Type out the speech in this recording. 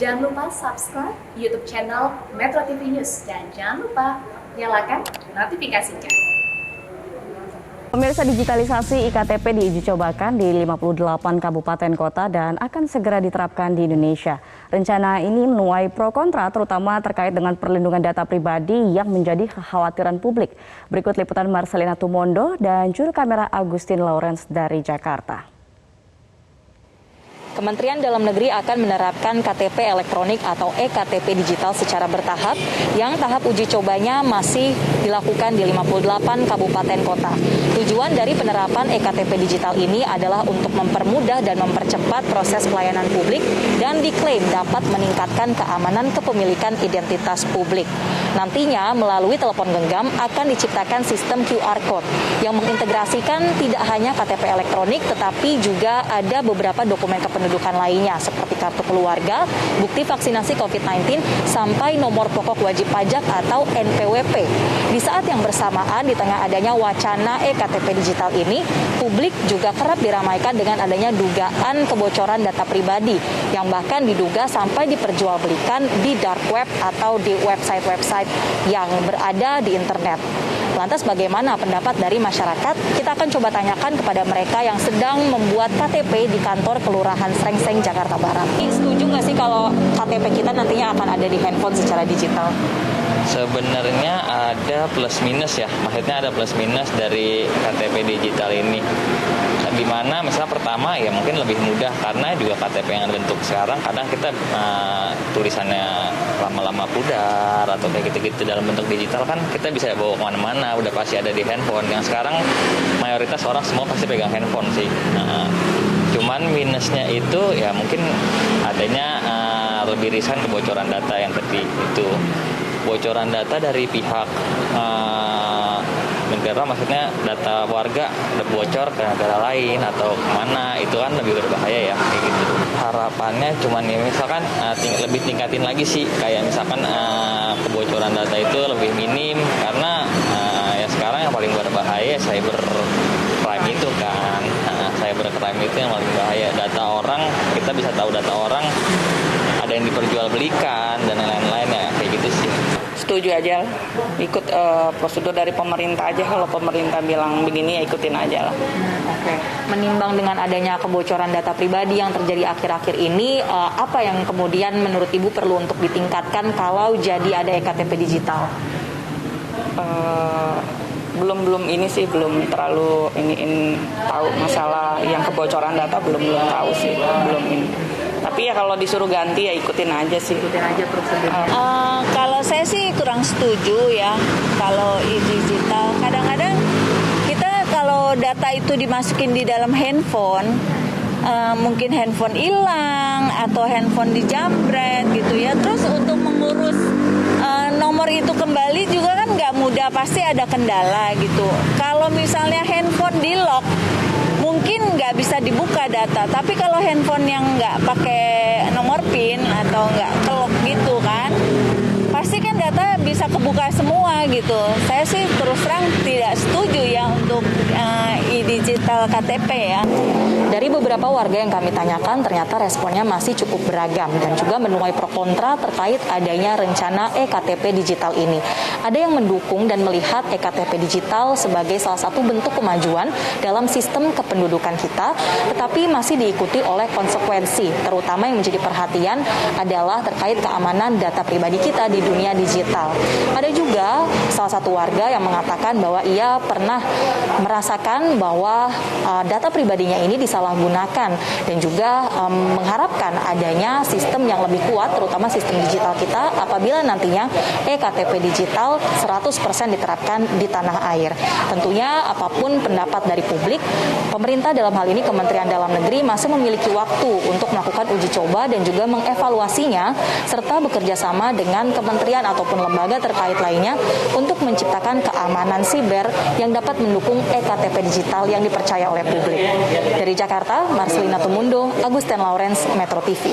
Jangan lupa subscribe YouTube channel Metro TV News dan jangan lupa nyalakan notifikasinya. Pemirsa, digitalisasi IKTP diuji cobakan di 58 kabupaten kota dan akan segera diterapkan di Indonesia. Rencana ini menuai pro kontra terutama terkait dengan perlindungan data pribadi yang menjadi kekhawatiran publik. Berikut liputan Marcelina Tumondo dan juru kamera Agustin Lawrence dari Jakarta. Kementerian Dalam Negeri akan menerapkan KTP elektronik atau e-KTP digital secara bertahap yang tahap uji cobanya masih dilakukan di 58 kabupaten kota. Tujuan dari penerapan e-KTP digital ini adalah untuk mempermudah dan mempercepat proses pelayanan publik dan diklaim dapat meningkatkan keamanan kepemilikan identitas publik. Nantinya melalui telepon genggam akan diciptakan sistem QR Code yang mengintegrasikan tidak hanya KTP elektronik tetapi juga ada beberapa dokumen kependudukan lainnya seperti kartu keluarga, bukti vaksinasi COVID-19, sampai nomor pokok wajib pajak atau NPWP. Di saat yang bersamaan di tengah adanya wacana e-KTP digital ini, publik juga kerap diramaikan dengan adanya dugaan kebocoran data pribadi yang bahkan diduga sampai diperjualbelikan di dark web atau di website-website yang berada di internet. Lantas bagaimana pendapat dari masyarakat? Kita akan coba tanyakan kepada mereka yang sedang membuat KTP di kantor Kelurahan Srengseng, Jakarta Barat. Setuju nggak sih kalau KTP kita nantinya akan ada di handphone secara digital? Sebenarnya ada plus minus ya, maksudnya ada plus minus dari KTP digital ini. Di mana misalnya pertama ya mungkin lebih mudah karena juga KTP yang bentuk sekarang kadang kita tulisannya lama-lama pudar atau kayak gitu-gitu. Dalam bentuk digital kan kita bisa bawa kemana-mana, udah pasti ada di handphone. Yang sekarang mayoritas orang semua pasti pegang handphone sih. Cuman minusnya itu ya mungkin adanya lebih riskan kebocoran data yang tadi itu. Bocoran data dari pihak negara, maksudnya data warga udah bocor ke negara lain atau kemana, itu kan lebih berbahaya ya kayak gitu. Harapannya cuman ya misalkan lebih tingkatin lagi sih, kayak misalkan kebocoran data itu lebih minim karena ya sekarang yang paling berbahaya cybercrime itu kan. Cybercrime itu yang paling bahaya. Data orang, kita bisa tahu data orang ada yang diperjualbelikan dan lain-lain ya kayak gitu sih. Setuju aja, ikut prosedur dari pemerintah aja. Kalau pemerintah bilang begini ya ikutin aja lah. Oke. Menimbang dengan adanya kebocoran data pribadi yang terjadi akhir-akhir ini, apa yang kemudian menurut Ibu perlu untuk ditingkatkan kalau jadi ada e-KTP digital? Belum ini sih, belum terlalu tahu masalah yang kebocoran data, belum tahu sih, belum ini. Tapi ya kalau disuruh ganti ya ikutin aja sih. Ikutin aja prosedurnya. Kalau saya sih kurang setuju ya kalau digital. Kadang-kadang kita kalau data itu dimasukin di dalam handphone, mungkin handphone hilang atau handphone dijamret gitu ya. Terus untuk mengurus nomor itu kembali juga kan nggak mudah, pasti ada kendala gitu. Kalau misalnya handphone di lock, mungkin nggak bisa dibuka data, tapi kalau handphone yang nggak pakai nomor PIN atau nggak ke-lock gitu kan, pasti kan data bisa kebuka semua gitu. Saya sih terus terang tidak setuju ya untuk e-digital KTP ya. Dari beberapa warga yang kami tanyakan, ternyata responnya masih cukup beragam dan juga menuai pro kontra terkait adanya rencana e-KTP digital ini. Ada yang mendukung dan melihat e-KTP digital sebagai salah satu bentuk kemajuan dalam sistem kependudukan kita, tetapi masih diikuti oleh konsekuensi, terutama yang menjadi perhatian adalah terkait keamanan data pribadi kita di dunia digital. Ada juga salah satu warga yang mengatakan bahwa ia pernah merasakan bahwa data pribadinya ini disalahgunakan dan juga mengharapkan adanya sistem yang lebih kuat, terutama sistem digital kita apabila nantinya e-KTP digital 100% diterapkan di tanah air. Tentunya apapun pendapat dari publik, pemerintah dalam hal ini Kementerian Dalam Negeri masih memiliki waktu untuk melakukan uji coba dan juga mengevaluasinya serta bekerja sama dengan kementerian ataupun lembaga terkait lainnya untuk menciptakan keamanan siber yang dapat mendukung e-KTP digital yang dipercaya oleh publik. Dari Jakarta, Marcelina Tumondo, Agustin Lawrence, Metro TV.